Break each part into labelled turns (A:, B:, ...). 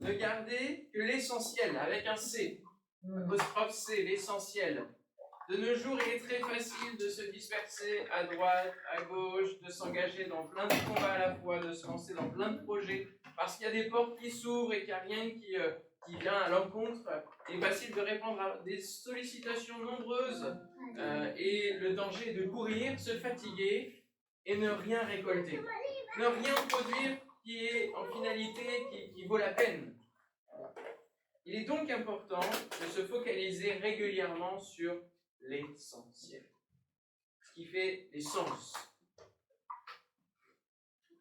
A: ne garder que l'essentiel, avec un C, apostrophe C, l'essentiel. De nos jours, il est très facile de se disperser à droite, à gauche, de s'engager dans plein de combats à la fois, de se lancer dans plein de projets, parce qu'il y a des portes qui s'ouvrent et qu'il n'y a rien qui vient à l'encontre. Il est facile de répondre à des sollicitations nombreuses et le danger est de courir, se fatiguer et ne rien récolter. Ne rien produire qui est en finalité, qui vaut la peine. Il est donc important de se focaliser régulièrement sur l'essentiel, ce qui fait l'essence,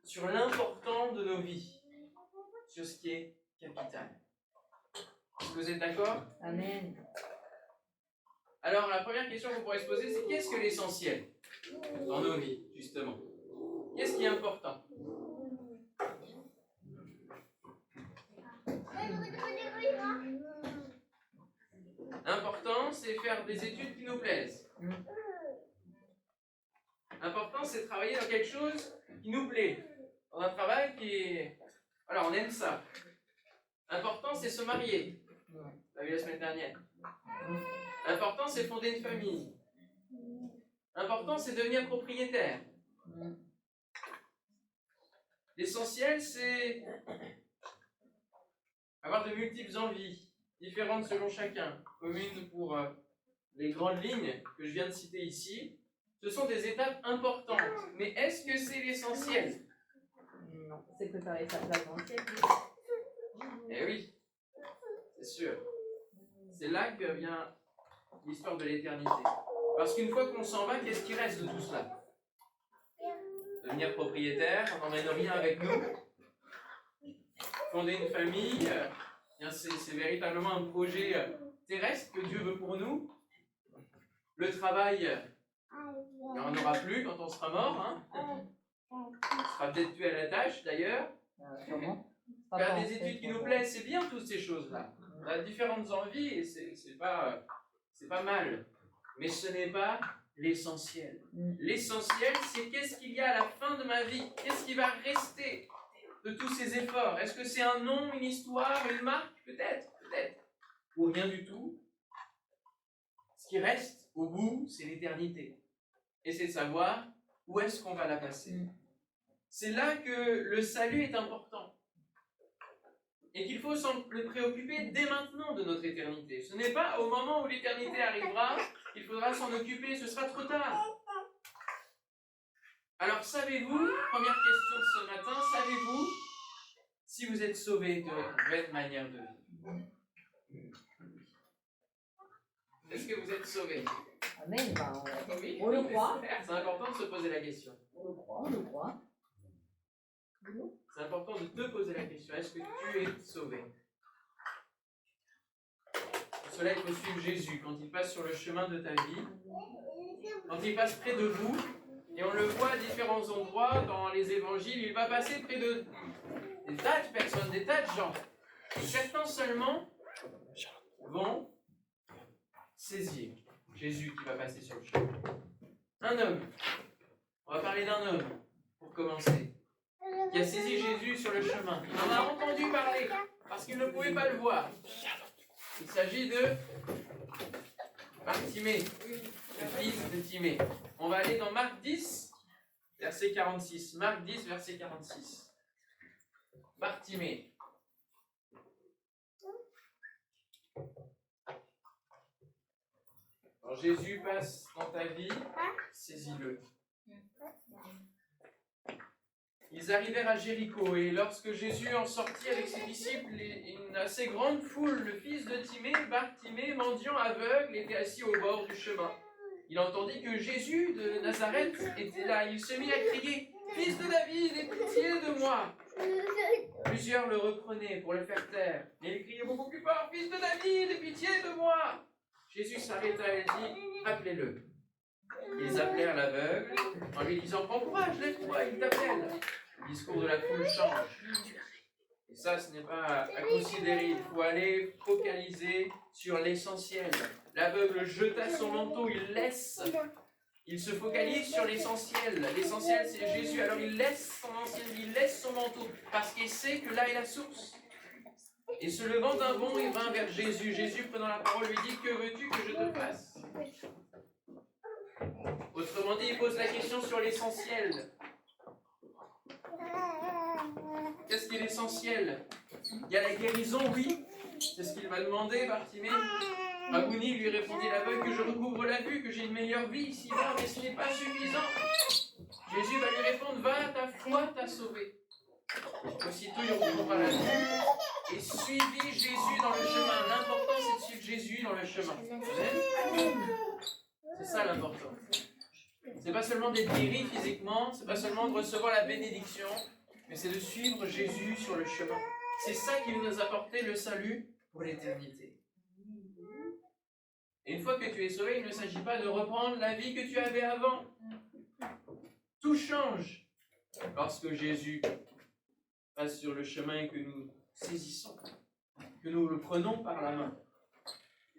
A: sur l'important de nos vies, sur ce qui est capital. Est-ce que vous êtes d'accord?
B: Amen.
A: Alors, la première question que vous pourrez se poser, c'est qu'est-ce que l'essentiel dans nos vies, justement? Qu'est-ce qui est important? Important, c'est faire des études qui nous plaisent. Important, c'est travailler dans quelque chose qui nous plaît. Dans un travail qui est... Voilà, on aime ça. Important, c'est se marier. On l'a vu la semaine dernière. Important, c'est fonder une famille. Important, c'est devenir propriétaire. L'essentiel, c'est avoir de multiples envies, différentes selon chacun, communes pour les grandes lignes que je viens de citer ici. Ce sont des étapes importantes. Mais est-ce que c'est l'essentiel?
B: Non, c'est préparer sa place dans le ciel.
A: Eh oui, c'est sûr. C'est là que vient l'histoire de l'éternité. Parce qu'une fois qu'on s'en va, qu'est-ce qui reste de tout cela? Devenir propriétaire, on n'emmène rien avec nous. Fonder une famille, c'est véritablement un projet terrestre que Dieu veut pour nous. Le travail, il n'y en aura plus quand on sera mort. Hein. On sera peut-être tué à la tâche d'ailleurs. Faire des études qui nous plaisent, c'est bien toutes ces choses-là. On a différentes envies et c'est pas mal. Mais ce n'est pas l'essentiel. L'essentiel, c'est qu'est-ce qu'il y a à la fin de ma vie? Qu'est-ce qui va rester de tous ces efforts? Est-ce que c'est un nom, une histoire, une marque? Peut-être. Ou rien du tout. Ce qui reste au bout, c'est l'éternité. Et c'est de savoir où est-ce qu'on va la passer. C'est là que le salut est important. Et qu'il faut s'en préoccuper dès maintenant de notre éternité. Ce n'est pas au moment où l'éternité arrivera qu'il faudra s'en occuper, ce sera trop tard. Alors savez-vous, première question de ce matin, savez-vous si vous êtes sauvé de votre manière de vivre? Est-ce que vous êtes sauvé?
B: Amen.
A: Oui,
B: on le croit.
A: C'est important de se poser la question.
B: On le croit.
A: C'est important de te poser la question. Est-ce que tu es sauvé? Pour cela, il faut suivre Jésus quand il passe sur le chemin de ta vie, quand il passe près de vous, et on le voit à différents endroits dans les évangiles, il va passer près de des tas de personnes, des tas de gens. Et certains seulement vont saisir Jésus qui va passer sur le chemin. Un homme, on va parler d'un homme pour commencer, qui a saisi Jésus sur le chemin. Il en a entendu parler parce qu'il ne pouvait pas le voir. Il s'agit de Bartimée, le fils de Timée. On va aller dans Marc 10, verset 46. Marc 10, verset 46. Bartimée. Quand Jésus passe dans ta vie, saisis-le. Ils arrivèrent à Jéricho, et lorsque Jésus en sortit avec ses disciples, une assez grande foule, le fils de Timée, Bartimée, mendiant aveugle, était assis au bord du chemin. Il entendit que Jésus de Nazareth était là. Il se mit à crier « Fils de David, aie pitié de moi !» Plusieurs le reprenaient pour le faire taire, mais il criait beaucoup plus fort « Fils de David, aie pitié de moi !» Jésus s'arrêta et dit « Appelez-le !» Ils appelèrent l'aveugle en lui disant « Prends courage, lève-toi, il t'appelle !» Le discours de la foule change. Et ça, ce n'est pas à considérer. Il faut aller focaliser sur l'essentiel. L'aveugle jeta son manteau, il se focalise sur l'essentiel. L'essentiel, c'est Jésus. Alors il laisse son ancienne vie, il laisse son manteau, parce qu'il sait que là est la source. Et se levant d'un bond, il vint vers Jésus. Jésus, prenant la parole, lui dit, que veux-tu que je te fasse? Autrement dit, il pose la question sur l'essentiel. Qu'est-ce qui est l'essentiel? Il y a la guérison, oui. C'est ce qu'il va demander, Bartimée. Rabouni lui répondit l'aveugle, que je recouvre la vue, que j'ai une meilleure vie ici-bas, mais ce n'est pas suffisant. Jésus va lui répondre, va, ta foi t'a sauvé. Aussitôt, il recouvra la vue et suivit Jésus dans le chemin. L'important, c'est de suivre Jésus dans le chemin. C'est ça l'important. C'est pas seulement d'être guéri physiquement, c'est pas seulement de recevoir la bénédiction, mais c'est de suivre Jésus sur le chemin. C'est ça qui nous a apporté le salut pour l'éternité. Et une fois que tu es sauvé, il ne s'agit pas de reprendre la vie que tu avais avant. Tout change lorsque Jésus passe sur le chemin et que nous saisissons, que nous le prenons par la main,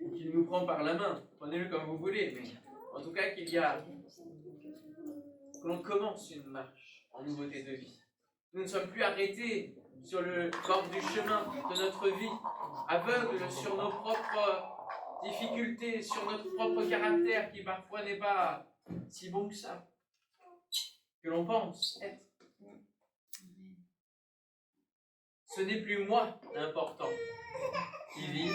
A: ou qu'il nous prend par la main. Prenez-le comme vous voulez, mais en tout cas que l'on commence une marche en nouveauté de vie. Nous ne sommes plus arrêtés sur le bord du chemin de notre vie, aveugles sur nos propres difficultés, sur notre propre caractère qui parfois n'est pas si bon que ça, que l'on pense être. Ce n'est plus moi l'important qui vit,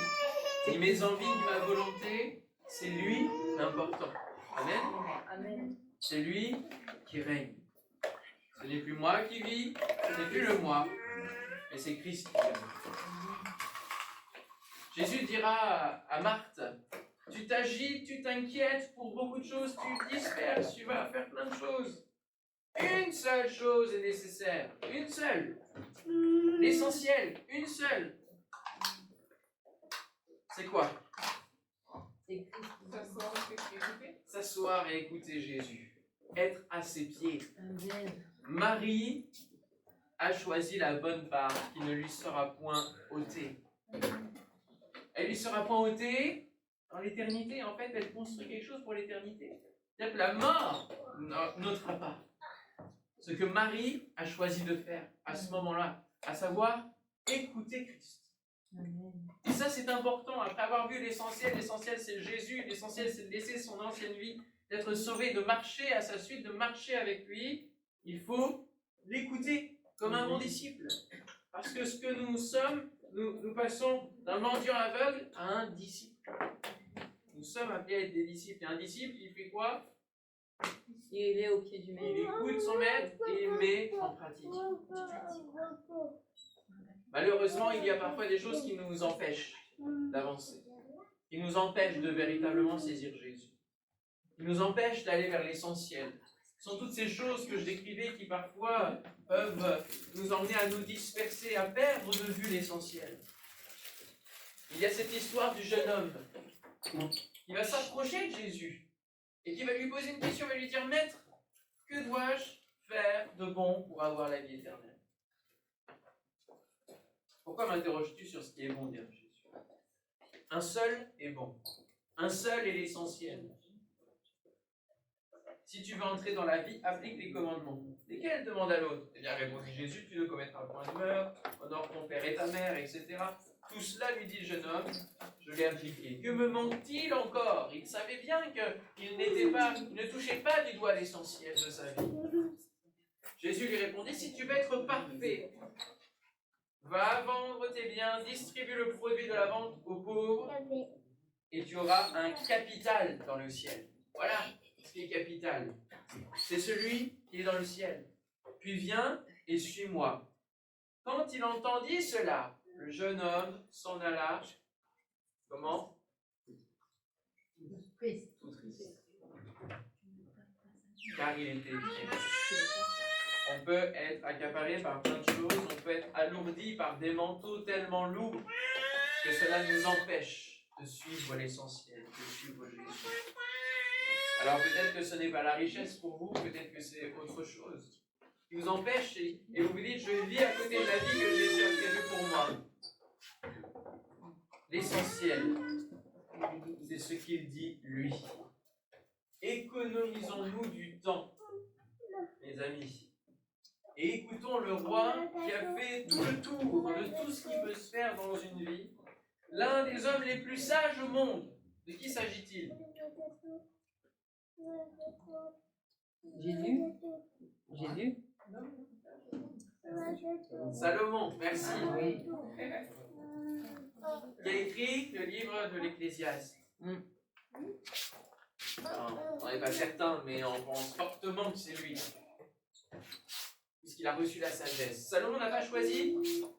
A: ni mes envies, ni ma volonté, c'est lui l'important. Amen.
B: Amen.
A: C'est lui qui règne. Ce n'est plus moi qui vis, ce n'est plus le moi, mais c'est Christ qui règne. Jésus dira à Marthe, tu t'agites, tu t'inquiètes pour beaucoup de choses, tu te disperses, tu vas faire plein de choses. Une seule chose est nécessaire, une seule. L'essentiel, une seule. C'est quoi?
B: C'est Christ.
A: S'asseoir et écouter Jésus. Être à ses pieds.
B: Amen.
A: Marie a choisi la bonne part qui ne lui sera point ôtée. Elle lui sera point ôtée dans l'éternité. En fait, elle construit quelque chose pour l'éternité. C'est-à-dire que la mort n'ôtera pas ce que Marie a choisi de faire à ce moment-là, à savoir écouter Christ.
B: Amen.
A: Et ça, c'est important. Après avoir vu l'essentiel c'est Jésus, l'essentiel c'est de laisser son ancienne vie, d'être sauvé, de marcher à sa suite, de marcher avec lui. Il faut l'écouter comme un bon disciple. Parce que ce que nous sommes, nous passons d'un mendiant aveugle à un disciple. Nous sommes appelés à être des disciples. Et un disciple, il fait quoi?
B: Il est au pied du
A: Il
B: maître.
A: écoute son maître et il met en pratique. Malheureusement, il y a parfois des choses qui nous empêchent d'avancer, qui nous empêchent de véritablement saisir Jésus, qui nous empêchent d'aller vers l'essentiel. Ce sont toutes ces choses que je décrivais qui parfois peuvent nous emmener à nous disperser, à perdre de vue l'essentiel. Il y a cette histoire du jeune homme qui va s'approcher de Jésus et qui va lui poser une question, va lui dire, Maître, que dois-je faire de bon pour avoir la vie éternelle? Pourquoi m'interroges-tu sur ce qui est bon, dit Jésus? Un seul est bon. Un seul est l'essentiel. Si tu veux entrer dans la vie, applique les commandements. Lesquels demande à l'autre? Eh bien, répondit Jésus, tu ne commettras point de meurtre, honore ton père et ta mère, etc. Tout cela, lui dit le jeune homme, je l'ai appliqué. Que me manque-t-il encore? Il savait bien qu'il ne touchait pas du doigt l'essentiel de sa vie. Jésus lui répondit, si tu veux être parfait, va vendre tes biens, distribue le produit de la vente aux pauvres, et tu auras un capital dans le ciel. Voilà ce qui est capital. C'est celui qui est dans le ciel. Puis viens et suis-moi. Quand il entendit cela, le jeune homme s'en alla. Comment?
B: Triste.
A: Tout triste. Car il était riche. On peut être accaparé par plein de choses, on peut être alourdi par des manteaux tellement lourds que cela nous empêche de suivre l'essentiel, de suivre Jésus. Alors peut-être que ce n'est pas la richesse pour vous, peut-être que c'est autre chose qui vous empêche et vous vous dites, je vis à côté de la vie que Jésus a prévue pour moi. L'essentiel, c'est ce qu'il dit lui. Économisons-nous du temps, mes amis. Et écoutons le roi qui a fait tout le tour de tout ce qui peut se faire dans une vie. L'un des hommes les plus sages au monde. De qui s'agit-il?
B: Jésus. Jésus.
A: Salomon, merci.
B: Oui.
A: Qui a écrit le livre de l'Ecclésiaste. On n'est pas certain, mais on pense fortement que c'est lui. Puisqu'il a reçu la sagesse. Salomon n'a pas choisi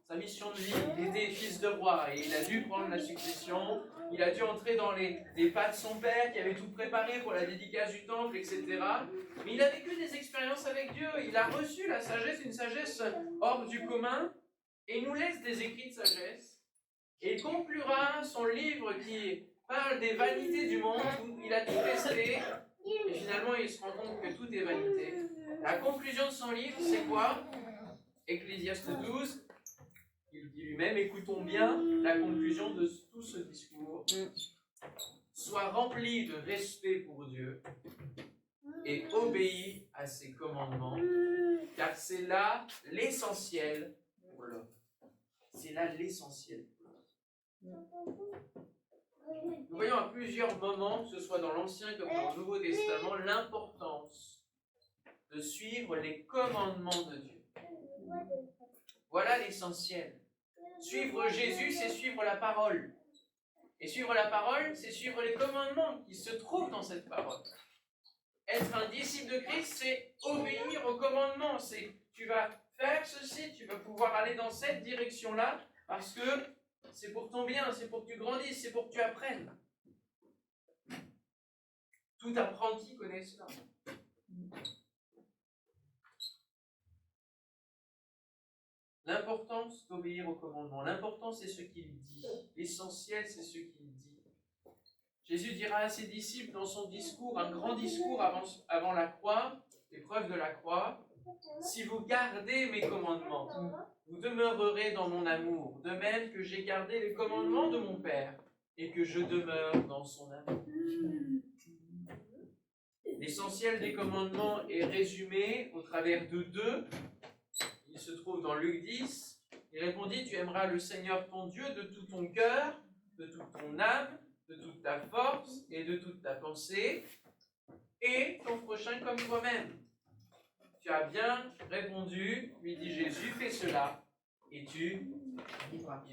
A: sa mission de vie. Il était fils de roi et il a dû prendre la succession. Il a dû entrer dans les pas de son père qui avait tout préparé pour la dédicace du temple, etc. Mais il a vécu des expériences avec Dieu. Il a reçu la sagesse, une sagesse hors du commun. Et il nous laisse des écrits de sagesse. Et il conclura son livre qui parle des vanités du monde, où il a tout testé. Et finalement, il se rend compte que tout est vanité. La conclusion de son livre, c'est quoi? Ecclésiaste 12, il dit lui-même, écoutons bien la conclusion de tout ce discours. Sois rempli de respect pour Dieu et obéis à ses commandements, car c'est là l'essentiel pour l'homme. C'est là l'essentiel. Nous voyons à plusieurs moments, que ce soit dans l'Ancien comme dans le Nouveau Testament, l'importance de suivre les commandements de Dieu. Voilà l'essentiel. Suivre Jésus, c'est suivre la parole. Et suivre la parole, c'est suivre les commandements qui se trouvent dans cette parole. Être un disciple de Christ, c'est obéir aux commandements. C'est tu vas faire ceci, tu vas pouvoir aller dans cette direction-là, parce que c'est pour ton bien, c'est pour que tu grandisses, c'est pour que tu apprennes. Tout apprenti connaît cela. L'importance d'obéir au commandement. L'important, c'est ce qu'il dit. L'essentiel, c'est ce qu'il dit. Jésus dira à ses disciples dans son discours, un grand discours avant la croix, l'épreuve de la croix, « Si vous gardez mes commandements, vous demeurerez dans mon amour, de même que j'ai gardé les commandements de mon Père et que je demeure dans son amour. » L'essentiel des commandements est résumé au travers de deux. Il se trouve dans Luc 10. Il répondit, tu aimeras le Seigneur ton Dieu de tout ton cœur, de toute ton âme, de toute ta force et de toute ta pensée, et ton prochain comme toi-même. Tu as bien répondu, lui dit Jésus, fais cela, et tu vivras.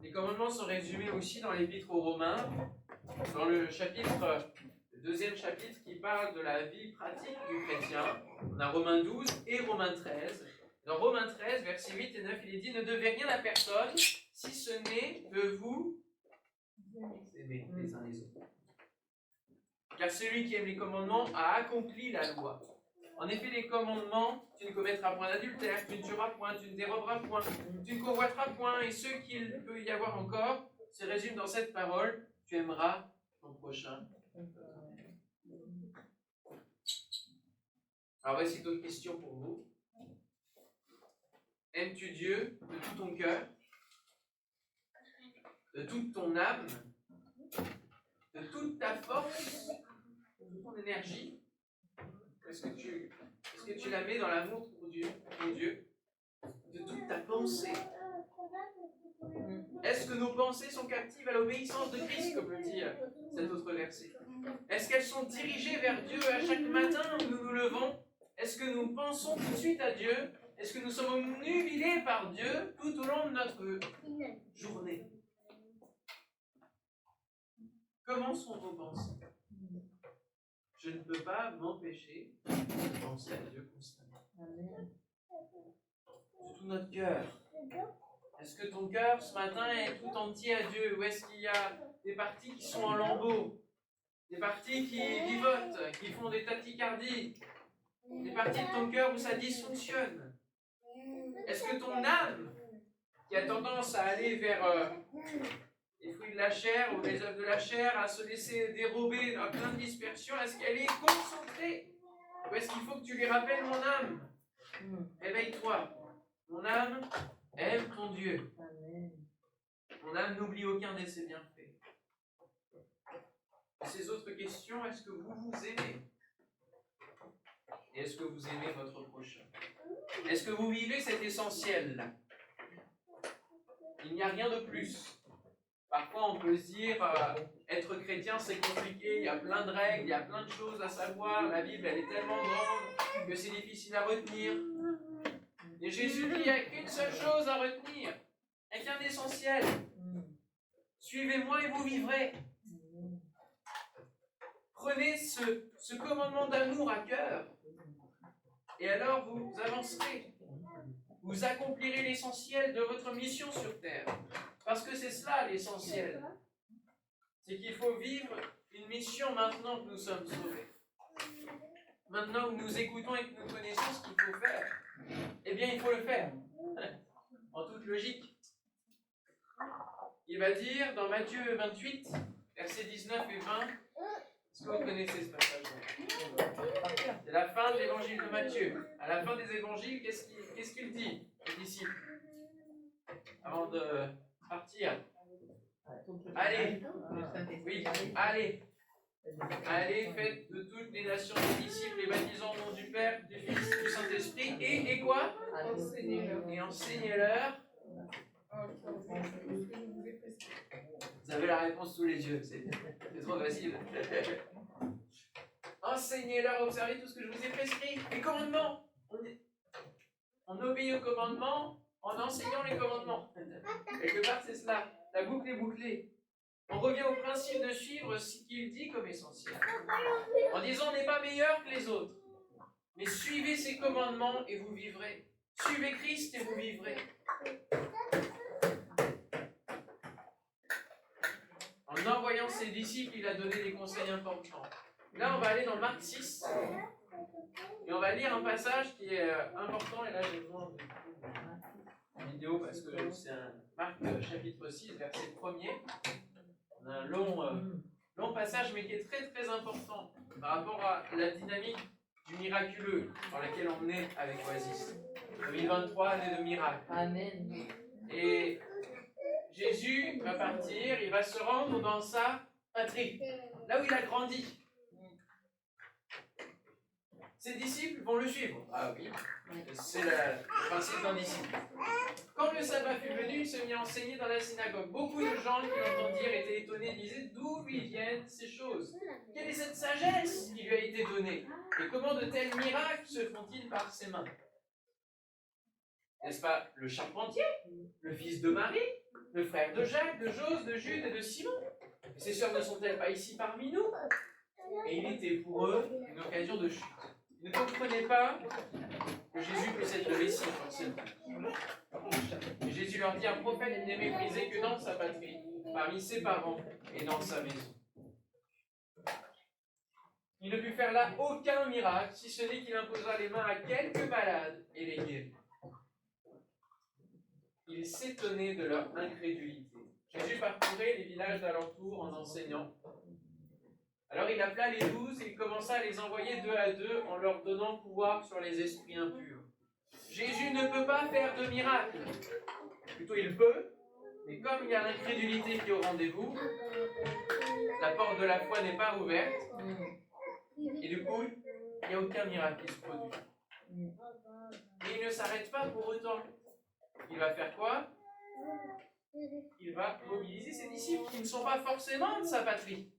A: Les commandements sont résumés aussi dans l'Épître aux Romains, dans le deuxième chapitre qui parle de la vie pratique du chrétien. On a Romains 12 et Romains 13. Dans Romains 13, versets 8 et 9, il est dit « Ne devez rien à personne, si ce n'est de vous aimer les uns les autres. Car celui qui aime les commandements a accompli la loi. En effet, les commandements, tu ne commettras point d'adultère, tu ne tueras point, tu ne déroberas point, tu ne convoiteras point, et ce qu'il peut y avoir encore se résume dans cette parole, tu aimeras ton prochain. » Alors voici d'autres questions pour vous. Aimes-tu Dieu de tout ton cœur, de toute ton âme, de toute ta force, de toute ton énergie? Est-ce que tu la mets dans l'amour pour Dieu, de toute ta pensée? Est-ce que nos pensées sont captives à l'obéissance de Christ, comme le dit cet autre verset? Est-ce qu'elles sont dirigées vers Dieu à chaque matin où nous nous levons? Est-ce que nous pensons tout de suite à Dieu? Est-ce que nous sommes omnubilés par Dieu tout au long de notre journée? Comment sont vos pensées? Je ne peux pas m'empêcher de penser à Dieu constamment. De tout notre cœur. Est-ce que ton cœur ce matin est tout entier à Dieu? Ou est-ce qu'il y a des parties qui sont en lambeaux? Des parties qui vivotent, qui font des tachycardies? Des parties de ton cœur où ça dysfonctionne? Est-ce que ton âme, qui a tendance à aller vers les fruits de la chair ou les œuvres de la chair, à se laisser dérober dans plein de dispersions, est-ce qu'elle est concentrée? Ou est-ce qu'il faut que tu lui rappelles, mon âme, réveille-toi. Mon âme, aime ton Dieu. Mon âme, n'oublie aucun de ses bienfaits. ces autres questions, est-ce que vous vous aimez? Et est-ce que vous aimez votre prochain? Est-ce que vous vivez cet essentiel? Il n'y a rien de plus. Parfois, on peut se dire, être chrétien, c'est compliqué, il y a plein de règles, il y a plein de choses à savoir, la Bible, elle est tellement grande que c'est difficile à retenir. Et Jésus dit, il n'y a qu'une seule chose à retenir, il n'y a qu'un essentiel. Suivez-moi et vous vivrez. Prenez ce commandement d'amour à cœur, et alors vous avancerez. Vous accomplirez l'essentiel de votre mission sur terre. Parce que c'est cela l'essentiel. C'est qu'il faut vivre une mission maintenant que nous sommes sauvés. Maintenant que nous écoutons et que nous connaissons ce qu'il faut faire, eh bien il faut le faire. En toute logique. Il va dire dans Matthieu 28, versets 19 et 20, est-ce que vous connaissez ce passage-là? C'est la fin de l'évangile de Matthieu. À la fin des évangiles, qu'est-ce qu'il dit aux disciples avant de partir? Allez, oui, allez, faites de toutes les nations des disciples, les baptisant au nom du Père, du Fils, du Saint-Esprit, et quoi? Et enseignez-leur. Vous avez la réponse sous les yeux, c'est trop facile. Enseignez-leur à observer tout ce que je vous ai prescrit. Les commandements. On obéit aux commandements en enseignant les commandements. Quelque part, c'est cela. La boucle est bouclée. On revient au principe de suivre ce qu'il dit comme essentiel. En disant, on n'est pas meilleur que les autres. Mais suivez ses commandements et vous vivrez. Suivez Christ et vous vivrez. En envoyant ses disciples, il a donné des conseils importants. Là, on va aller dans Marc 6. Et on va lire un passage qui est important. Et là, j'ai besoin de vidéo parce que c'est un Marc chapitre 6, verset 1er. On a un long passage, mais qui est très très important par rapport à la dynamique du miraculeux dans laquelle on est avec Oasis. 2023, année de miracle.
B: Amen.
A: Et Jésus va partir, il va se rendre dans sa patrie, là où il a grandi. Ses disciples vont le suivre. Ah oui, c'est le principe d'un disciple. Quand le sabbat fut venu, il se mit à enseigner dans la synagogue. Beaucoup de gens qui l'entendirent étaient étonnés, disaient d'où lui viennent ces choses? Quelle est cette sagesse qui lui a été donnée? Et comment de tels miracles se font-ils par ses mains? N'est-ce pas le charpentier, le fils de Marie, le frère de Jacques, de Jose, de Jude et de Simon? Et ces sœurs ne sont-elles pas ici parmi nous? Et il était pour eux une occasion de chute. Ils ne comprenaient pas que Jésus puisse être le Messie, forcément. Et Jésus leur dit, un prophète n'est méprisé que dans sa patrie, parmi ses parents et dans sa maison. Il ne put faire là aucun miracle, si ce n'est qu'il imposa les mains à quelques malades et les guérit. Ils s'étonnaient de leur incrédulité. Jésus parcourait les villages d'alentour en enseignant. Alors il appela les 12 et il commença à les envoyer 2 à 2 en leur donnant pouvoir sur les esprits impurs. Jésus ne peut pas faire de miracle. Plutôt il peut, mais comme il y a l'incrédulité qui est au rendez-vous, la porte de la foi n'est pas ouverte. Et du coup, il n'y a aucun miracle qui se produit. Et il ne s'arrête pas pour autant. Il va faire quoi? Il va mobiliser ses disciples qui ne sont pas forcément de sa patrie.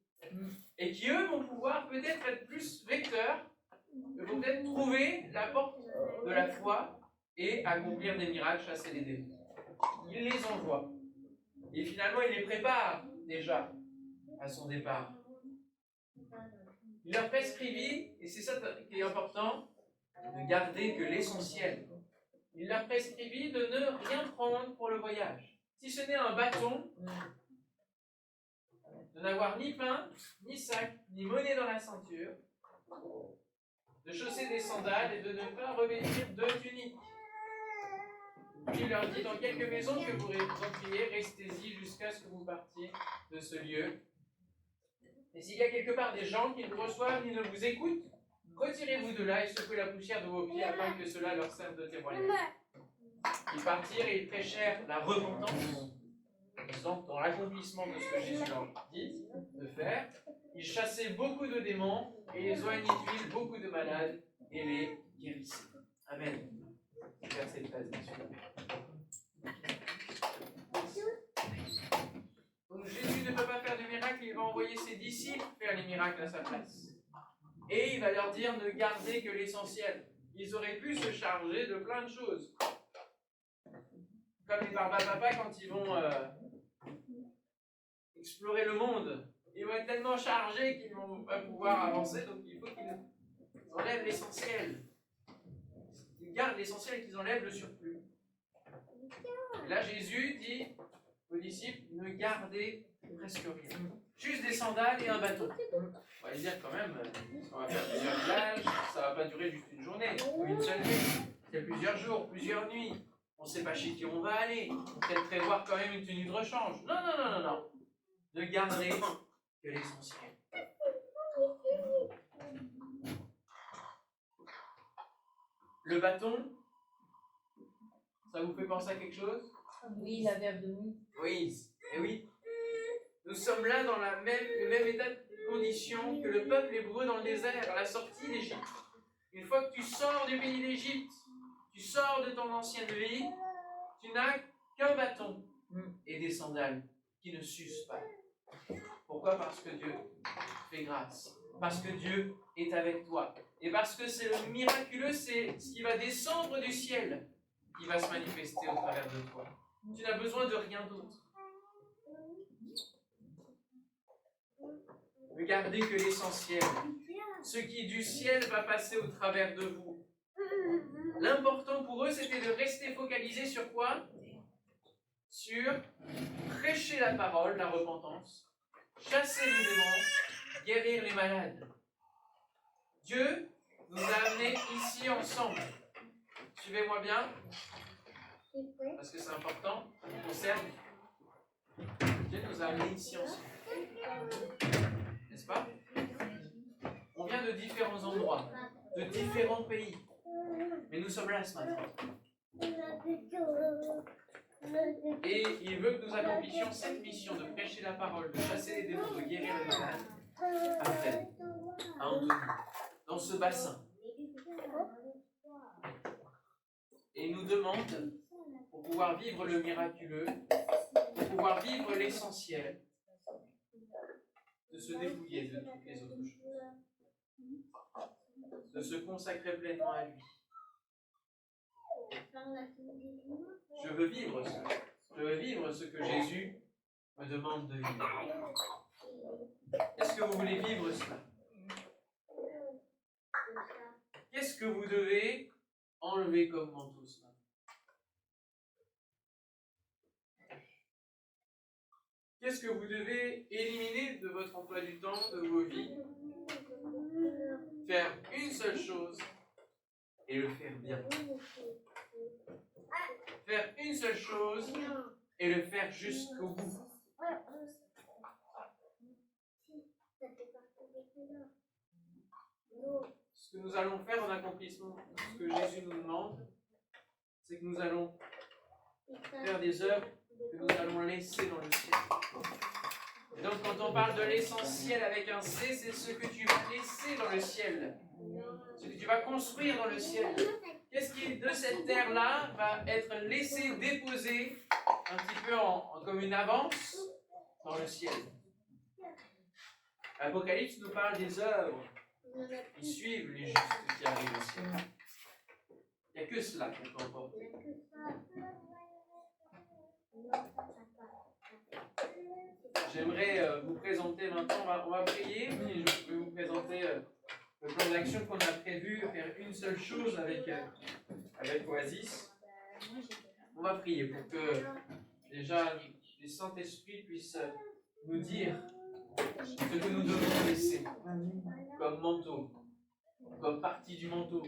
A: Et qui, eux, vont pouvoir peut-être être plus vecteurs, vont peut-être trouver la porte de la foi et accomplir des miracles, chasser les démons. Il les envoie. Et finalement, il les prépare déjà à son départ. Il leur prescrivit, et c'est ça qui est important, de garder que l'essentiel. Il leur prescrivit de ne rien prendre pour le voyage. Si ce n'est un bâton, de n'avoir ni pain, ni sac, ni monnaie dans la ceinture, de chausser des sandales et de ne pas revêtir de tunique. Il leur dit, dans quelques maisons que vous rentriez, restez-y jusqu'à ce que vous partiez de ce lieu. Et s'il y a quelque part des gens qui ne vous reçoivent ni ne vous écoutent, retirez-vous de là et secouez la poussière de vos pieds afin que cela leur serve de témoignage. Ils partirent et ils prêchèrent la repentance. Donc, dans l'accomplissement de ce que Jésus leur dit de faire, ils chassaient beaucoup de démons et ils oignaient d'huile beaucoup de malades et les guérissaient. Amen. Verset 13, bien sûr. Donc Jésus ne peut pas faire de miracles, il va envoyer ses disciples faire les miracles à sa place. Et il va leur dire ne gardez que l'essentiel. Ils auraient pu se charger de plein de choses. Comme les barbapapas quand ils vont explorer le monde. Ils vont être tellement chargés qu'ils ne vont pas pouvoir avancer, donc il faut qu'ils enlèvent l'essentiel. Ils gardent l'essentiel et qu'ils enlèvent le surplus. Et là, Jésus dit aux disciples, ne gardez presque rien. Juste des sandales et un bâton. On va dire quand même, on va faire plusieurs villages, ça va pas durer juste une journée ou une seule nuit. C'est plusieurs jours, plusieurs nuits. On ne sait pas chez qui on va aller. Peut-être prévoir quand même une tenue de rechange. Non, non, non, non, non. Ne garderez que l'essentiel. Le bâton, ça vous fait penser à quelque chose?
B: Oui, la verbe de nuit.
A: Oui, et oui. Nous sommes là dans le même état de condition que le peuple hébreu dans le désert, à la sortie d'Égypte. Une fois que tu sors du pays d'Égypte, tu sors de ton ancienne vie, tu n'as qu'un bâton et des sandales qui ne s'usent pas. Pourquoi? Parce que Dieu fait grâce. Parce que Dieu est avec toi. Et parce que c'est le miraculeux, c'est ce qui va descendre du ciel qui va se manifester au travers de toi. Tu n'as besoin de rien d'autre. Ne gardez que l'essentiel. Ce qui est du ciel va passer au travers de vous. L'important pour eux, c'était de rester focalisé sur quoi? Sur prêcher la parole, la repentance, chasser les démons, guérir les malades. Dieu nous a amenés ici ensemble. Suivez-moi bien, parce que c'est important, ça nous concerne. Dieu nous a amenés ici ensemble. N'est-ce pas? On vient de différents endroits, de différents pays. Mais nous sommes là ce matin. Et il veut que nous accomplissions cette mission de prêcher la parole, de chasser les démons, de guérir les malades à Fred, à Anthony, dans ce bassin. Et il nous demande, pour pouvoir vivre le miraculeux, pour pouvoir vivre l'essentiel, de se dépouiller de toutes les autres choses, de se consacrer pleinement à lui. Je veux vivre ça. Je veux vivre ce que Jésus me demande de vivre. Est-ce que vous voulez vivre cela? Qu'est-ce que vous devez enlever comme manteau ce matin? Qu'est-ce que vous devez éliminer de votre emploi du temps, de vos vies? Faire une seule chose et le faire bien. Faire une seule chose et le faire jusqu'au bout. Ce que nous allons faire en accomplissement, ce que Jésus nous demande, c'est que nous allons faire des œuvres que nous allons laisser dans le ciel. Et donc quand on parle de l'essentiel avec un C, c'est ce que tu vas laisser dans le ciel. Ce que tu vas construire dans le ciel. Qu'est-ce qui, de cette terre-là, va être laissé déposer un petit peu comme une avance dans le ciel? L'Apocalypse nous parle des œuvres qui suivent les justes qui arrivent au ciel. Il n'y a que cela qu'on peut emporter. J'aimerais vous présenter maintenant, on va prier, et je vais vous présenter le plan d'action qu'on a prévu, faire une seule chose avec Oasis. On va prier pour que déjà le Saint-Esprit puisse nous dire ce que nous devons laisser comme manteau, comme partie du manteau.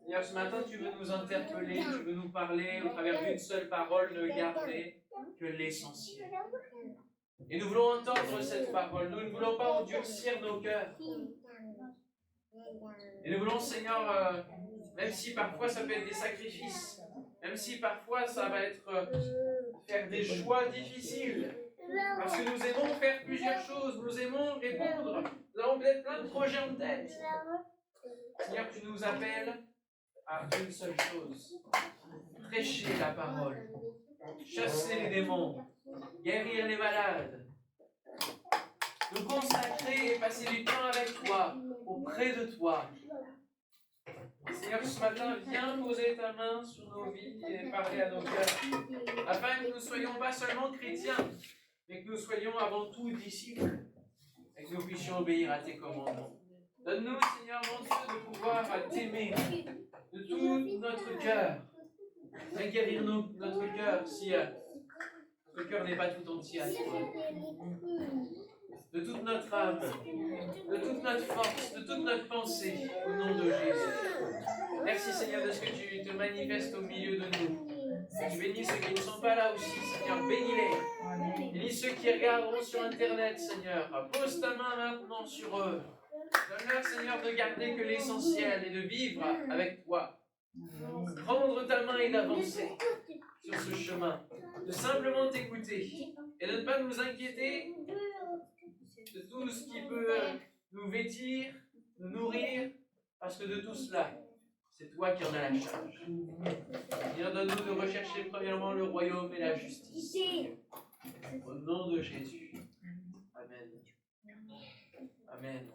A: Seigneur, ce matin, tu veux nous interpeller, tu veux nous parler au travers d'une seule parole, ne garder que l'essentiel. Et nous voulons entendre cette parole. Nous ne voulons pas endurcir nos cœurs. Et nous voulons, Seigneur, même si parfois ça peut être des sacrifices, même si parfois ça va être faire des choix difficiles, Parce que nous aimons faire plusieurs choses, nous aimons répondre. Nous avons peut-être plein de projets en tête. Seigneur, tu nous appelles à une seule chose. Prêcher la parole. Chasser les démons. Guérir les malades. Nous consacrer et passer du temps avec toi, auprès de toi. Seigneur, ce matin, viens poser ta main sur nos vies et parler à nos cœurs, afin que nous ne soyons pas seulement chrétiens, mais que nous soyons avant tout disciples, et que nous puissions obéir à tes commandements. Donne-nous, Seigneur mon Dieu, de pouvoir t'aimer de tout notre cœur. Viens guérir notre cœur si notre cœur n'est pas tout entier à toi. De toute notre âme, de toute notre force, de toute notre pensée, au nom de Jésus. Merci Seigneur de ce que tu te manifestes au milieu de nous. Tu bénis ceux qui ne sont pas là aussi, Seigneur, bénis-les. Bénis ceux qui regarderont sur Internet, Seigneur. Pose ta main maintenant sur eux. Donne-leur, Seigneur, de garder que l'essentiel et de vivre avec toi. Prendre ta main et d'avancer sur ce chemin. De simplement t'écouter et de ne pas nous inquiéter de tout ce qui peut nous vêtir, nous nourrir, parce que de tout cela, c'est toi qui en as la charge. Seigneur, donne-nous de rechercher premièrement le royaume et la justice. Au nom de Jésus. Amen. Amen.